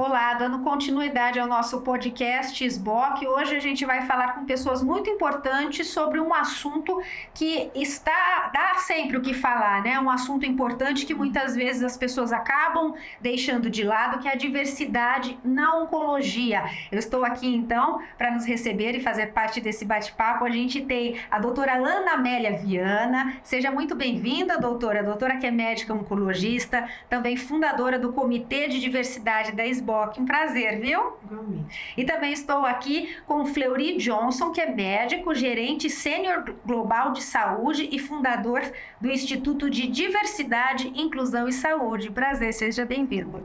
Olá, dando continuidade ao nosso podcast SBOC, hoje a gente vai falar com pessoas muito importantes sobre um assunto que dá sempre o que falar, né? Um assunto importante que muitas vezes as pessoas acabam deixando de lado, que é a diversidade na oncologia. Eu estou aqui então para nos receber e fazer parte desse bate-papo. A gente tem a doutora Ana Amélia Viana. Seja muito bem-vinda, doutora. A doutora que é médica oncologista, também fundadora do Comitê de Diversidade da SBOC. Um prazer, viu? Igualmente. E também estou aqui com o Fleury Johnson, que é médico, gerente sênior global de saúde e fundador do Instituto de Diversidade, Inclusão e Saúde. Prazer, seja bem-vindo.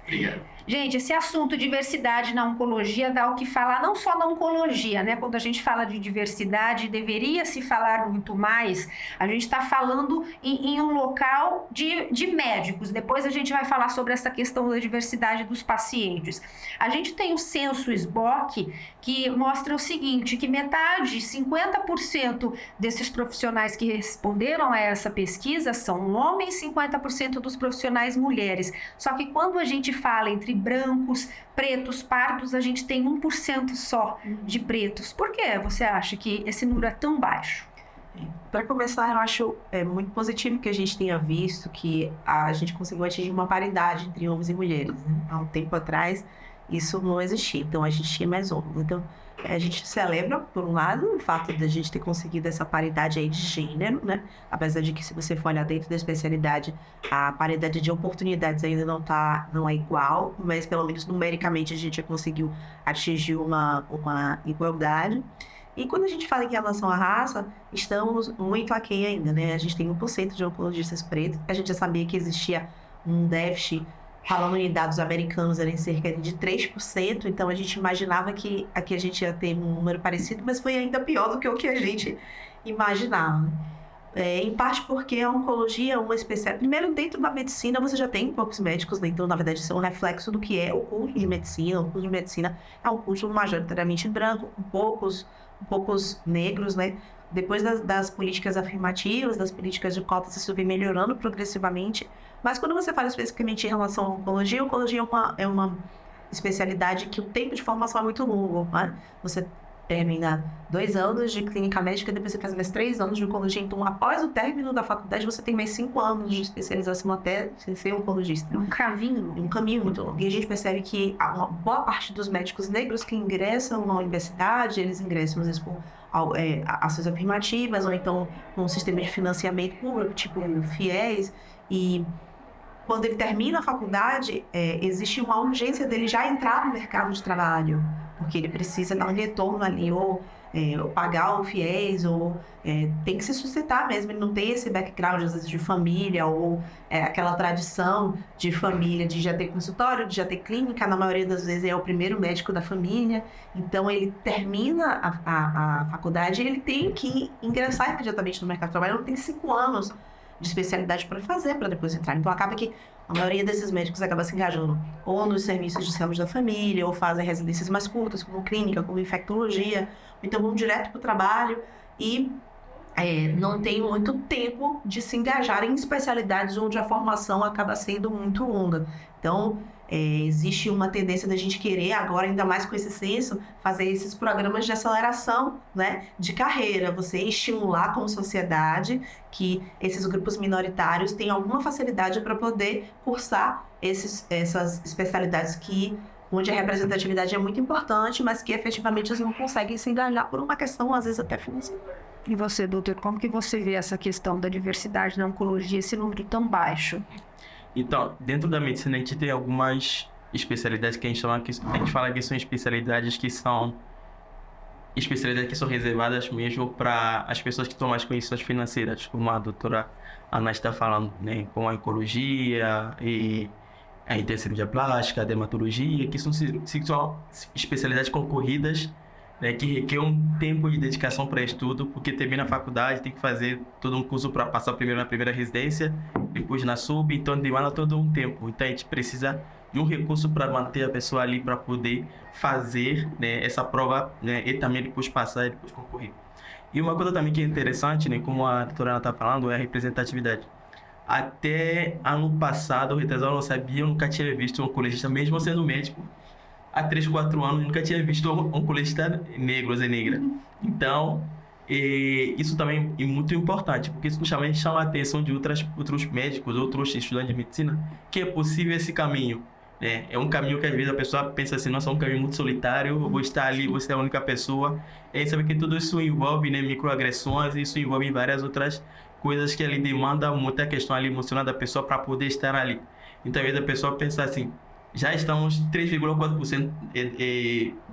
Obrigado. Gente, esse assunto diversidade na oncologia dá o que falar, não só na oncologia, né? Quando a gente fala de diversidade, deveria se falar muito mais. A gente está falando em um local de médicos. Depois a gente vai falar sobre essa questão da diversidade dos pacientes. A gente tem o censo SBOC que mostra o seguinte, que metade, 50% desses profissionais que responderam a essa pesquisa são homens, 50% dos profissionais mulheres. Só que quando a gente fala entre brancos, pretos, pardos, a gente tem 1% só de pretos. Por que você acha que esse número é tão baixo? Para começar, eu acho muito positivo que a gente tenha visto que a gente conseguiu atingir uma paridade entre homens e mulheres, né? Há um tempo atrás, isso não existia, então a gente tinha mais homens. Então, a gente celebra, por um lado, o fato de a gente ter conseguido essa paridade aí de gênero, né? Apesar de que, se você for olhar dentro da especialidade, a paridade de oportunidades ainda não é igual, mas pelo menos numericamente a gente já conseguiu atingir uma igualdade. E quando a gente fala em relação à raça, estamos muito aquém ainda, né? A gente tem 1% de oncologistas pretos, a gente já sabia que existia um déficit. Falando em dados americanos, era em cerca de 3%, então a gente imaginava que aqui a gente ia ter um número parecido, mas foi ainda pior do que o que a gente imaginava. Em parte porque a oncologia é uma especialidade. Primeiro, dentro da medicina, você já tem poucos médicos, né? Então, na verdade, isso é um reflexo do que é o curso de medicina. O curso de medicina é um curso majoritariamente branco, com poucos negros, né? Depois das políticas afirmativas, das políticas de cotas, isso vem melhorando progressivamente. Mas quando você fala especificamente em relação à oncologia, a oncologia é uma especialidade que o tempo de formação é muito longo, né? Você termina 2 anos de clínica médica, depois você faz mais 3 anos de oncologia. Então, após o término da faculdade, você tem mais 5 anos de especialização até ser oncologista. Um caminho Muito longo. E a gente percebe que uma boa parte dos médicos negros que ingressam na universidade, eles ingressam, às vezes, por ações afirmativas, ou então com um sistema de financiamento público, tipo FIES, e quando ele termina a faculdade, existe uma urgência dele já entrar no mercado de trabalho, porque ele precisa dar um retorno ali, ou pagar o FIES, ou tem que se sustentar mesmo. Ele não tem esse background, às vezes, de família, ou aquela tradição de família, de já ter consultório, de já ter clínica. Na maioria das vezes é o primeiro médico da família. Então, ele termina a faculdade e ele tem que ingressar imediatamente no mercado de trabalho. Ele não tem 5 anos de especialidade para fazer, para depois entrar. Então, acaba que a maioria desses médicos acaba se engajando ou nos serviços de saúde da família, ou fazem residências mais curtas, como clínica, como infectologia, então vão direto para o trabalho e não tem muito tempo de se engajar em especialidades onde a formação acaba sendo muito longa. Então, existe uma tendência da gente querer, agora ainda mais com esse censo, fazer esses programas de aceleração, né, de carreira, você estimular como sociedade que esses grupos minoritários tenham alguma facilidade para poder cursar essas especialidades onde a representatividade é muito importante, mas que efetivamente eles não conseguem se engajar por uma questão, às vezes, até financeira. E você, doutor, como que você vê essa questão da diversidade na oncologia, esse número tão baixo? Então, dentro da medicina, a gente tem algumas especialidades que a gente fala que são especialidades que são reservadas mesmo para as pessoas que estão mais condições financeiras, como a doutora Ana está falando, né? Como a oncologia e a intercirurgia plástica, a dermatologia, que são especialidades concorridas, né, que requer um tempo de dedicação para estudo, porque termina a faculdade, tem que fazer todo um curso para passar primeiro na primeira residência, depois na sub, então demanda todo um tempo. Então a gente precisa de um recurso para manter a pessoa ali, para poder fazer, né, essa prova, né, e também depois passar e depois concorrer. E uma coisa também que é interessante, né, como a doutora Ana está falando, é a representatividade. até ano passado, retrasado, eu não sabia, eu nunca tinha visto um oncologista, mesmo sendo médico. Há 3, 4 anos, eu nunca tinha visto um oncologista negro ou negra. Então, isso também é muito importante, porque isso chama a atenção de outros médicos, outros estudantes de medicina, que é possível esse caminho. Né? É um caminho que às vezes a pessoa pensa assim, nossa, é um caminho muito solitário, eu vou estar ali, vou ser a única pessoa. E aí sabe que tudo isso envolve, né, microagressões, isso envolve várias outras coisas que ali demandam muita questão ali emocional da pessoa para poder estar ali. Então, às vezes a pessoa pensa assim, já estamos 3,4%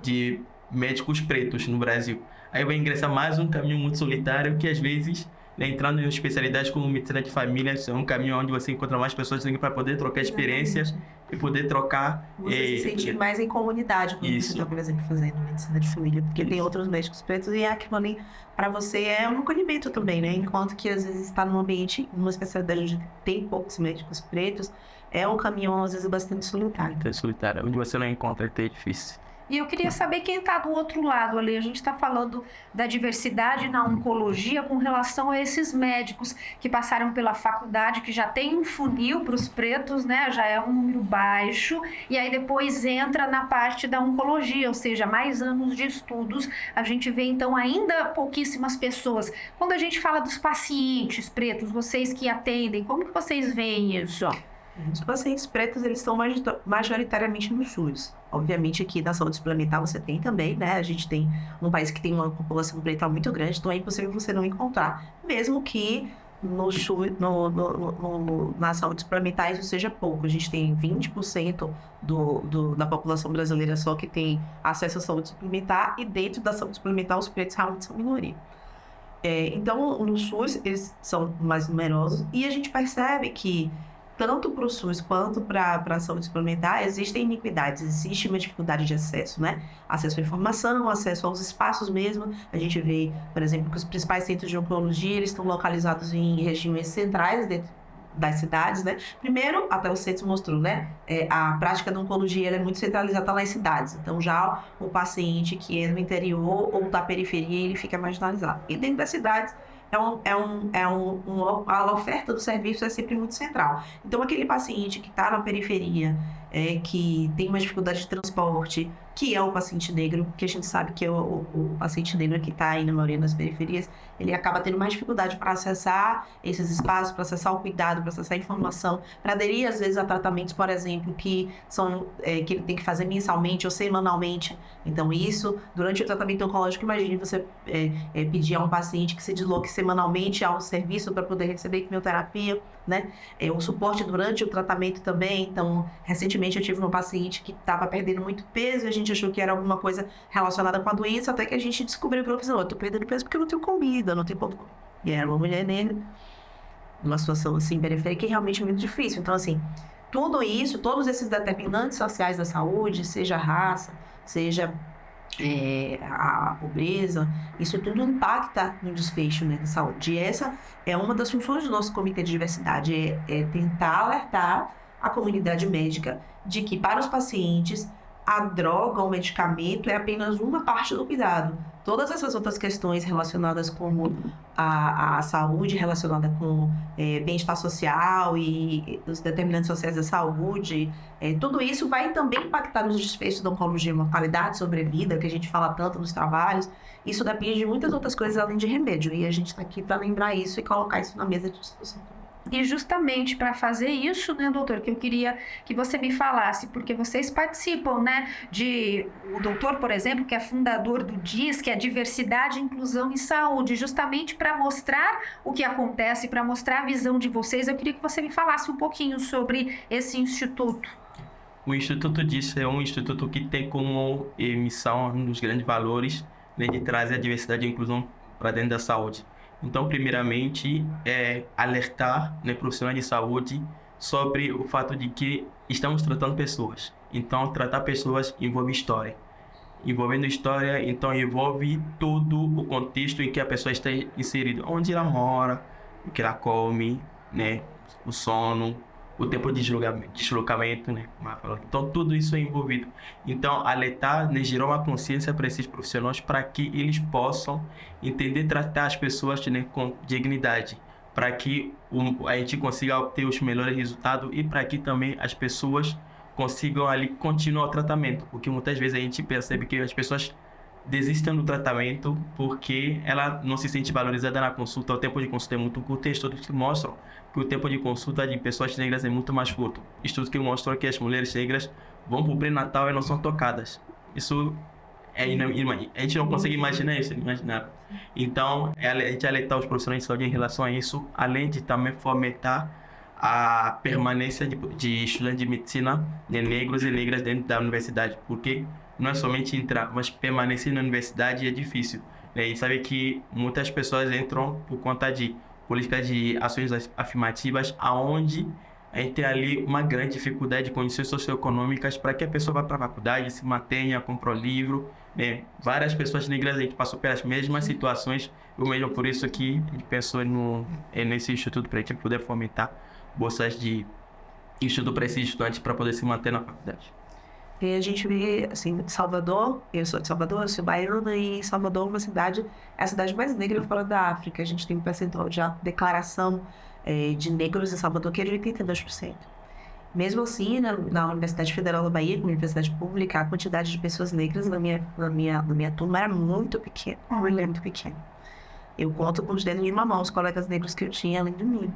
de médicos pretos no Brasil. Aí vai ingressar mais um caminho muito solitário que às vezes, né, entrando em especialidades como medicina de família, é um caminho onde você encontra mais pessoas para poder trocar experiências e poder trocar... Você se sentir mais em comunidade quando você está, por exemplo, fazendo medicina de família, porque tem outros médicos pretos e aquilo ali, para você, é um acolhimento também, né? Enquanto que às vezes está num ambiente, numa especialidade onde tem poucos médicos pretos, é um caminho, às vezes, bastante solitário. É solitário, onde você não encontra, é difícil. E eu queria saber quem está do outro lado ali. A gente está falando da diversidade na oncologia com relação a esses médicos que passaram pela faculdade, que já tem um funil para os pretos, né? Já é um número baixo, e aí depois entra na parte da oncologia, ou seja, mais anos de estudos. A gente vê, então, ainda pouquíssimas pessoas. Quando a gente fala dos pacientes pretos, vocês que atendem, como que vocês veem isso? Os pacientes pretos, eles estão majoritariamente no SUS. Obviamente, aqui na saúde suplementar você tem também, né? A gente tem um país que tem uma população preta muito grande, então é impossível você não encontrar. Mesmo que no SUS, na saúde suplementar isso seja pouco. A gente tem 20% da população brasileira só que tem acesso à saúde suplementar, e dentro da saúde suplementar os pretos realmente são minoria. Então, no SUS, eles são mais numerosos, e a gente percebe que tanto para o SUS quanto para a saúde suplementar, existem iniquidades, existe uma dificuldade de acesso, né? Acesso à informação, acesso aos espaços mesmo. A gente vê, por exemplo, que os principais centros de oncologia, eles estão localizados em regiões centrais dentro das cidades, né? Primeiro, até o CETES mostrou, né? A prática da oncologia ela é muito centralizada nas cidades. Então, já o paciente que é no interior ou da periferia, ele fica marginalizado. E dentro das cidades, a oferta do serviço é sempre muito central. Então, aquele paciente que está na periferia, que tem uma dificuldade de transporte, que é o paciente negro, que a gente sabe que é o paciente negro que está aí na maioria das periferias, ele acaba tendo mais dificuldade para acessar esses espaços, para acessar o cuidado, para acessar a informação, para aderir, às vezes, a tratamentos, por exemplo, que ele tem que fazer mensalmente ou semanalmente. Então, isso, durante o tratamento oncológico, imagine você pedir a um paciente que se desloque semanalmente ao serviço para poder receber quimioterapia, né? O suporte durante o tratamento também. Então, recentemente eu tive uma paciente que estava perdendo muito peso e a gente achou que era alguma coisa relacionada com a doença, até que a gente descobriu que eu estou perdendo peso porque eu não tenho comida, não tenho como. E era uma mulher negra, numa situação assim periférica e realmente muito difícil. Então, assim, tudo isso, todos esses determinantes sociais da saúde, seja a raça, seja a pobreza, isso tudo impacta no desfecho, né, da saúde. E essa é uma das funções do nosso comitê de diversidade, é tentar alertar a comunidade médica de que para os pacientes a droga, o medicamento é apenas uma parte do cuidado. Todas essas outras questões relacionadas com a saúde, relacionada com bem-estar social e os determinantes sociais da saúde, tudo isso vai também impactar nos desfechos da oncologia, mortalidade, sobrevida, que a gente fala tanto nos trabalhos. Isso depende de muitas outras coisas além de remédio. E a gente está aqui para lembrar isso e colocar isso na mesa de discussão. E justamente para fazer isso, né, doutor, que eu queria que você me falasse, porque vocês participam, né, o doutor, por exemplo, que é fundador do DIS, que é Diversidade, Inclusão e Saúde, justamente para mostrar o que acontece, para mostrar a visão de vocês. Eu queria que você me falasse um pouquinho sobre esse instituto. O Instituto DIS é um instituto que tem como missão, um dos grandes valores, né, de trazer a diversidade e a inclusão para dentro da saúde. Então, primeiramente, alertar, né, profissionais de saúde sobre o fato de que estamos tratando pessoas. Então, tratar pessoas envolve história. Envolvendo história, então, envolve todo o contexto em que a pessoa está inserida. Onde ela mora, o que ela come, né, o sono, o tempo de deslocamento, né? Então, tudo isso é envolvido. Então, alertar, né, gerar uma consciência para esses profissionais para que eles possam entender e tratar as pessoas, né, com dignidade. para que a gente consiga obter os melhores resultados e para que também as pessoas consigam ali continuar o tratamento, porque muitas vezes a gente percebe que as pessoas desistem do tratamento porque ela não se sente valorizada na consulta. O tempo de consulta é muito curto. Estudos que mostram que o tempo de consulta de pessoas negras é muito mais curto. Estudos que mostram que as mulheres negras vão para o pré-natal e não são tocadas. Isso a gente não consegue imaginar isso, imaginar. Então, a gente alertar os profissionais de saúde em relação a isso, além de também fomentar a permanência de estudantes de medicina de negros e negras dentro da universidade, porque não é somente entrar, mas permanecer na universidade é difícil, né? E sabe que muitas pessoas entram por conta de políticas de ações afirmativas, aonde a gente tem ali uma grande dificuldade de condições socioeconômicas para que a pessoa vá para a faculdade, se mantenha, compre o livro, né? Várias pessoas negras a gente passou pelas mesmas situações, eu mesmo por isso que a gente pensou nesse instituto para a gente poder fomentar bolsas de estudo para esses estudantes para poder se manter na faculdade. E a gente vê, assim, Salvador, eu sou de Salvador, eu sou baiana, e Salvador é a cidade mais negra fora da África. A gente tem um percentual de declaração de negros em Salvador que é de 82%. Mesmo assim, na Universidade Federal da Bahia, como universidade pública, a quantidade de pessoas negras na minha turma era muito pequena, muito pequena. Eu conto com os dedos de uma mão os colegas negros que eu tinha além de mim.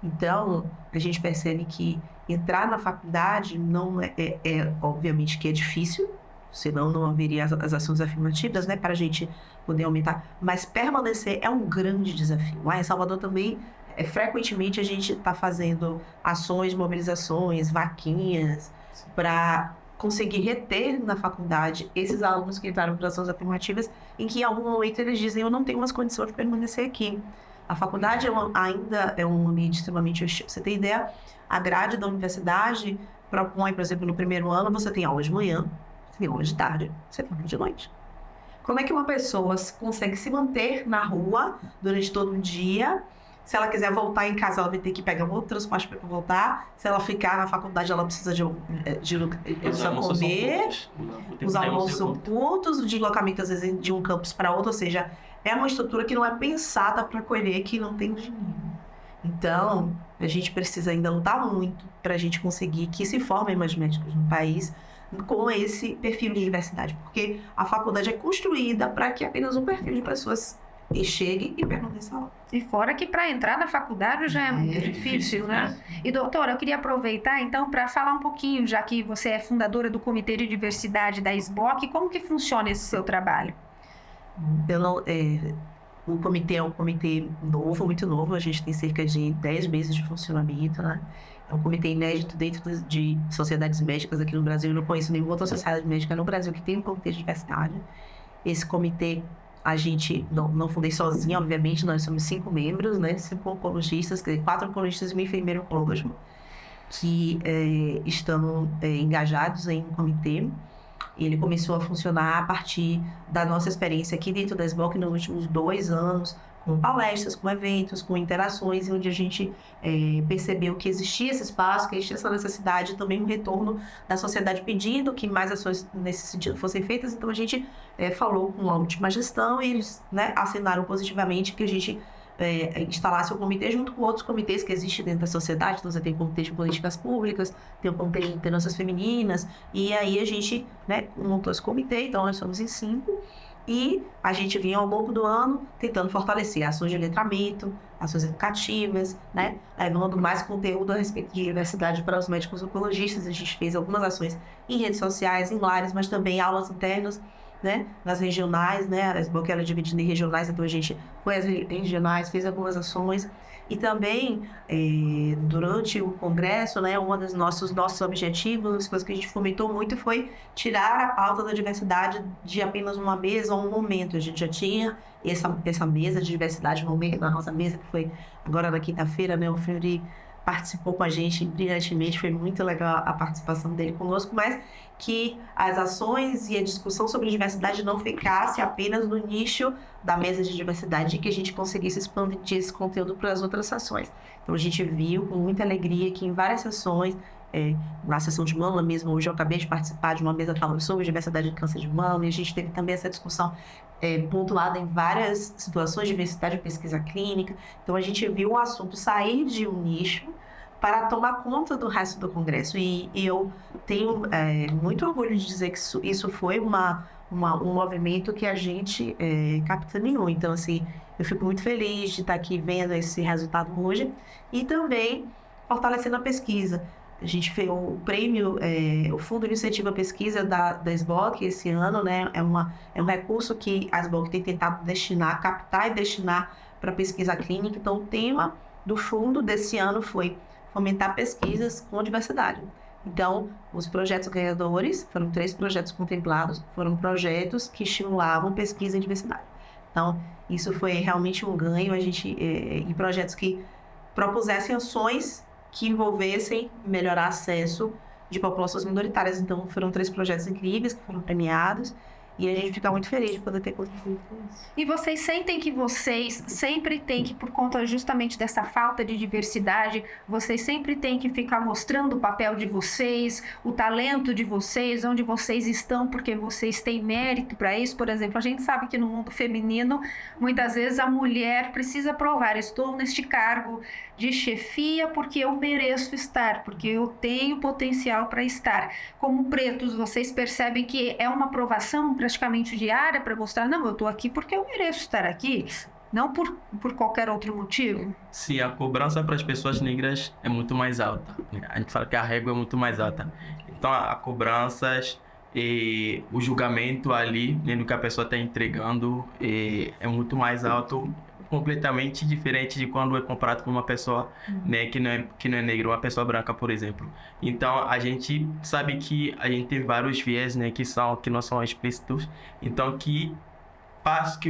Então, a gente percebe que entrar na faculdade não obviamente que é difícil, senão não haveria as ações afirmativas, né, para a gente poder aumentar, mas permanecer é um grande desafio. Lá em Salvador também, frequentemente a gente está fazendo ações, mobilizações, vaquinhas, para conseguir reter na faculdade esses alunos que entraram para ações afirmativas, em que em algum momento eles dizem, eu não tenho mais condição de permanecer aqui. A faculdade ainda é um ambiente extremamente hostil. Você tem ideia? A grade da universidade propõe, por exemplo, no primeiro ano, você tem aula de manhã, você tem aula de tarde, você tem aula de noite. Como é que uma pessoa consegue se manter na rua durante todo o dia? Se ela quiser voltar em casa, ela vai ter que pegar um outro transporte para voltar. Se ela ficar na faculdade, ela precisa de comer. Os almoços são curtos, o deslocamento, às vezes, de um campus para outro. Ou seja, é uma estrutura que não é pensada para acolher quem não tem dinheiro. Então, a gente precisa ainda lutar muito para a gente conseguir que se formem mais médicos no país com esse perfil de diversidade. Porque a faculdade é construída para que apenas um perfil de pessoas chegue e permaneça lá. E fora que para entrar na faculdade já é muito difícil, né? E doutora, eu queria aproveitar então para falar um pouquinho, já que você é fundadora do Comitê de Diversidade da SBOC, como que funciona esse seu trabalho? O comitê é um comitê novo, muito novo, a gente tem cerca de 10 meses de funcionamento, né? É um comitê inédito dentro de sociedades médicas aqui no Brasil. Eu não conheço nenhuma outra sociedade médica no Brasil que tenha um comitê de diversidade. Esse comitê a gente não fundei sozinha, obviamente, nós somos 5 membros, né? 5 oncologistas, 4 oncologistas e uma enfermeira oncóloga, que estão engajados em um comitê. Ele começou a funcionar a partir da nossa experiência aqui dentro da SBOC nos últimos 2 anos, com palestras, com eventos, com interações, onde a gente percebeu que existia esse espaço, que existia essa necessidade, também um retorno da sociedade pedindo que mais ações nesse sentido fossem feitas. Então a gente falou com a última gestão e eles, né, assinaram positivamente que a gente instalasse o comitê junto com outros comitês que existem dentro da sociedade. Então você tem o comitê de políticas públicas, tem o comitê de lideranças femininas, e aí a gente, né, montou esse comitê. Então nós somos em 5. E a gente vinha ao longo do ano tentando fortalecer ações de letramento, ações educativas, né? Levando mais conteúdo a respeito de diversidade para os médicos oncologistas. A gente fez algumas ações em redes sociais, em lares, mas também aulas internas, né? Nas regionais, né? A SBOC era dividida em regionais, então a gente foi às regionais, fez algumas ações. E também, durante o congresso, né, um dos nossos objetivos, as coisas que a gente fomentou muito foi tirar a pauta da diversidade de apenas uma mesa ou um momento. A gente já tinha essa mesa de diversidade, um momento na nossa mesa, que foi agora na quinta-feira, né, o Fleury participou com a gente brilhantemente, foi muito legal a participação dele conosco, mas que as ações e a discussão sobre diversidade não ficasse apenas no nicho da mesa de diversidade e que a gente conseguisse expandir esse conteúdo para as outras sessões. Então a gente viu com muita alegria que em várias sessões na sessão de mama mesmo. Hoje eu acabei de participar de uma mesa falando sobre diversidade de câncer de mama, e a gente teve também essa discussão pontuada em várias situações de diversidade de pesquisa clínica. Então a gente viu o assunto sair de um nicho para tomar conta do resto do Congresso. E eu tenho muito orgulho de dizer que isso foi um movimento que a gente capitaneou. Então, assim, eu fico muito feliz de estar aqui vendo esse resultado hoje e também fortalecendo a pesquisa. A gente fez o prêmio, o Fundo de Incentivo à Pesquisa da SBOC esse ano, né? É um recurso que a SBOC tem tentado captar e destinar para pesquisa clínica. Então, o tema do fundo desse ano foi fomentar pesquisas com diversidade. Então, os projetos ganhadores, foram 3 projetos contemplados, foram projetos que estimulavam pesquisa em diversidade. Então, isso foi realmente um ganho, e projetos que propusessem ações que envolvessem melhorar acesso de populações minoritárias. Então, foram 3 projetos incríveis que foram premiados, e a gente fica muito feliz de poder ter contribuído com isso. E vocês sentem que vocês sempre têm que, por conta justamente dessa falta de diversidade, vocês sempre têm que ficar mostrando o papel de vocês, o talento de vocês, onde vocês estão, porque vocês têm mérito para isso. Por exemplo, a gente sabe que no mundo feminino, muitas vezes a mulher precisa provar: estou neste cargo de chefia porque eu mereço estar, porque eu tenho potencial para estar. Como pretos, vocês percebem que é uma aprovação praticamente diária para mostrar: não, eu estou aqui porque eu mereço estar aqui, não por qualquer outro motivo? Sim, a cobrança para as pessoas negras é muito mais alta. A gente fala que a régua é muito mais alta. Então, a cobranças e o julgamento ali, no que a pessoa está entregando, é muito mais alto, completamente diferente de quando é comparado com uma pessoa, né, que não é negra, uma pessoa branca, por exemplo. Então, a gente sabe que a gente tem vários viés, né, que não são explícitos. Então, que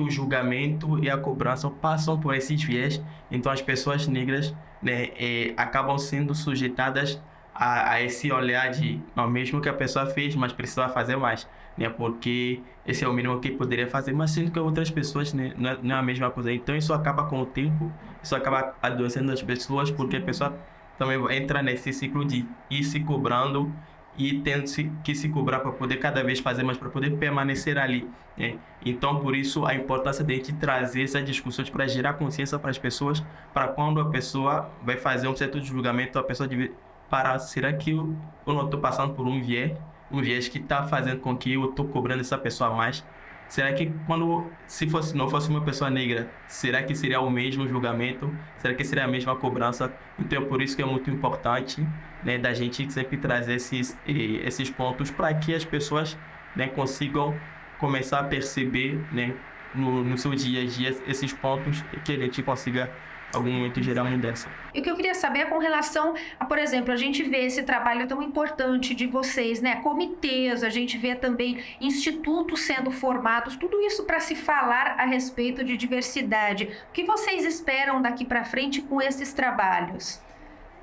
o julgamento e a cobrança passam por esses viés. Então, as pessoas negras, né, acabam sendo sujeitadas a esse olhar de, não, mesmo que a pessoa fez, mas precisa fazer mais, né? Porque esse é o mínimo que poderia fazer, mas sendo que outras pessoas, né, não é a mesma coisa. Então isso acaba com o tempo, isso acaba adoecendo as pessoas, porque a pessoa também entra nesse ciclo de ir se cobrando e tendo que se cobrar para poder cada vez fazer mais, para poder permanecer ali, né? Então, por isso, a importância de a gente trazer essas discussões para gerar consciência para as pessoas, para quando a pessoa vai fazer um certo julgamento, a pessoa deve parar: será que eu não estou passando por um viés que está fazendo com que eu estou cobrando essa pessoa mais? Será que não fosse uma pessoa negra, será que seria o mesmo julgamento? Será que seria a mesma cobrança? Então, por isso que é muito importante, né, da gente sempre trazer esses pontos para que as pessoas, né, consigam começar a perceber, né, no seu dia a dia esses pontos, e que a gente consiga algum momento gerar uma mudança. E o que eu queria saber é com relação a, por exemplo, a gente vê esse trabalho tão importante de vocês, né? Comitês, a gente vê também institutos sendo formados, tudo isso para se falar a respeito de diversidade. O que vocês esperam daqui para frente com esses trabalhos?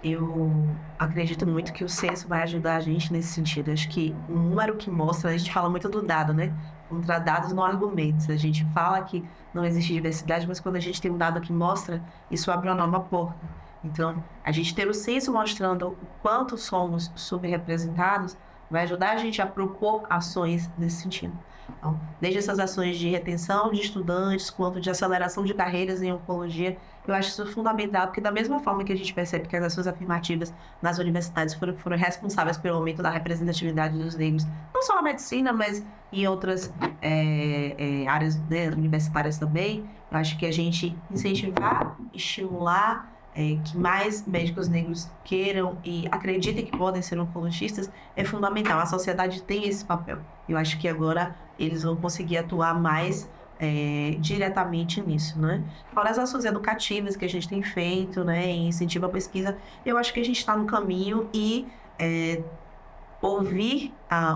Eu acredito muito que o censo vai ajudar a gente nesse sentido. Acho que o número que mostra, a gente fala muito do dado, né? Contra dados não argumentos. A gente fala que não existe diversidade, mas quando a gente tem um dado que mostra, isso abre uma nova porta. Então, a gente ter o censo mostrando o quanto somos subrepresentados vai ajudar a gente a propor ações nesse sentido. Então, desde essas ações de retenção de estudantes, quanto de aceleração de carreiras em oncologia, eu acho isso fundamental, porque da mesma forma que a gente percebe que as ações afirmativas nas universidades foram responsáveis pelo aumento da representatividade dos negros, não só na medicina, mas em outras áreas, né, universitárias também, eu acho que a gente incentivar, estimular, que mais médicos negros queiram e acreditem que podem ser oncologistas é fundamental. A sociedade tem esse papel. Eu acho que agora eles vão conseguir atuar mais diretamente nisso, né? Fora as ações educativas que a gente tem feito, né, em incentivo à pesquisa, eu acho que a gente está no caminho e ouvir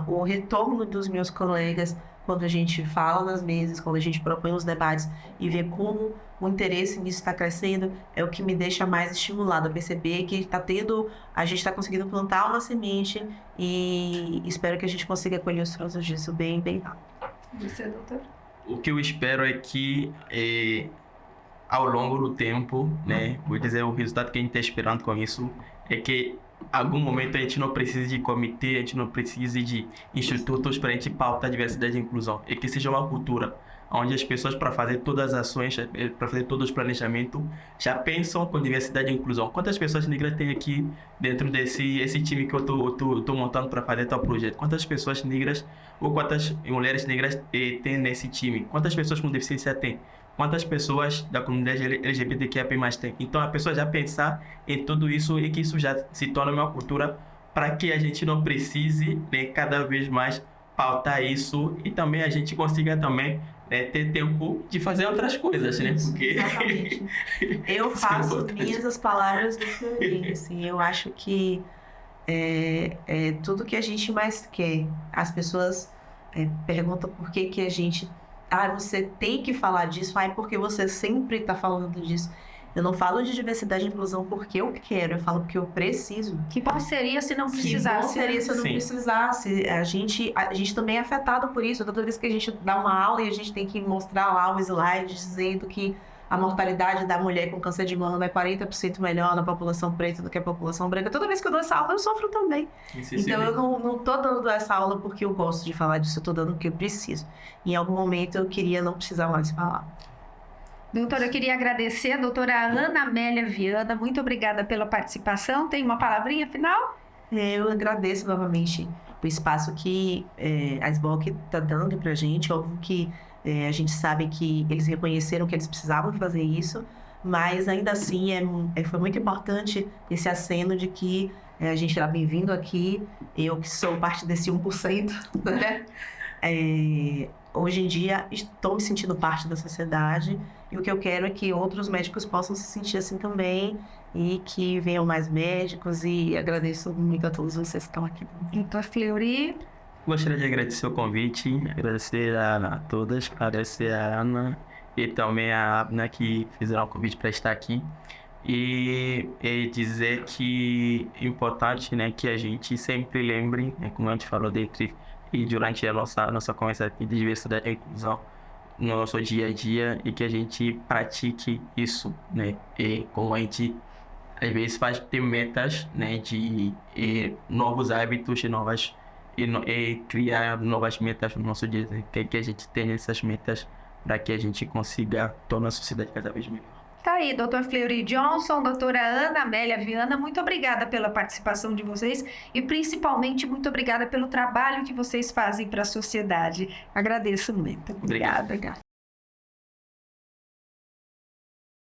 o retorno dos meus colegas quando a gente fala nas mesas, quando a gente propõe os debates e ver como o interesse nisso está crescendo, é o que me deixa mais estimulado a perceber que a gente está conseguindo plantar uma semente e espero que a gente consiga colher os frutos disso bem, bem rápido. Você, doutor? O que eu espero é que ao longo do tempo, né, vou dizer, o resultado que a gente está esperando com isso é que algum momento a gente não precise de comitê, a gente não precise de institutos para a gente pautar diversidade e inclusão. E que seja uma cultura onde as pessoas, para fazer todas as ações, para fazer todos os planejamentos, já pensam com diversidade e inclusão. Quantas pessoas negras tem aqui dentro esse time que eu tô montando para fazer tal projeto? Quantas pessoas negras ou quantas mulheres negras tem nesse time? Quantas pessoas com deficiência tem? Quantas pessoas da comunidade LGBTQIA+ tem? Então, a pessoa já pensar em tudo isso e que isso já se torne uma cultura para que a gente não precise, né, cada vez mais pautar isso e também a gente consiga também, né, ter tempo de fazer outras coisas, né? Isso, Porque exatamente. Eu faço minhas as palavras do Fleury, assim, eu acho que é tudo que a gente mais quer. As pessoas perguntam por que que a gente... você tem que falar disso, porque você sempre está falando disso. Eu não falo de diversidade e inclusão porque eu quero, eu falo porque eu preciso. Que bom seria se não Que bom precisasse. seria se eu não Sim. precisasse. A gente também é afetado por isso. Toda vez que a gente dá uma aula e a gente tem que mostrar lá um slide dizendo que a mortalidade da mulher com câncer de mama é 40% melhor na população preta do que a população branca. Toda vez que eu dou essa aula, eu sofro também. Então eu não tô dando essa aula porque eu gosto de falar disso, eu tô dando porque eu preciso. Em algum momento eu queria não precisar mais falar. Doutora, eu queria agradecer a doutora Ana Amélia Viana. Muito obrigada pela participação. Tem uma palavrinha final? Eu agradeço novamente o espaço que a SBOC está dando para a gente. Óbvio que a gente sabe que eles reconheceram que eles precisavam fazer isso, mas ainda assim foi muito importante esse aceno de que a gente era bem-vindo aqui. Eu que sou parte desse 1%, né? Hoje em dia estou me sentindo parte da sociedade e o que eu quero é que outros médicos possam se sentir assim também e que venham mais médicos, e agradeço muito a todos vocês que estão aqui. Doutor Fleury. Gostaria de agradecer o convite, agradecer a todas, agradecer a Ana e também a Abna que fizeram o convite para estar aqui. E dizer que é importante, né, que a gente sempre lembre, né, como a gente falou e durante a nossa conversa aqui de diversidade e inclusão no nosso dia a dia, e que a gente pratique isso, né, e como a gente às vezes faz ter metas, né, de novos hábitos e criar novas metas no nosso dia, que a gente tenha essas metas para que a gente consiga tornar a sociedade cada vez melhor. Tá aí, doutor Fleury Johnson, doutora Ana Amélia Viana, muito obrigada pela participação de vocês e principalmente muito obrigada pelo trabalho que vocês fazem para a sociedade. Agradeço muito. Obrigado. Obrigada.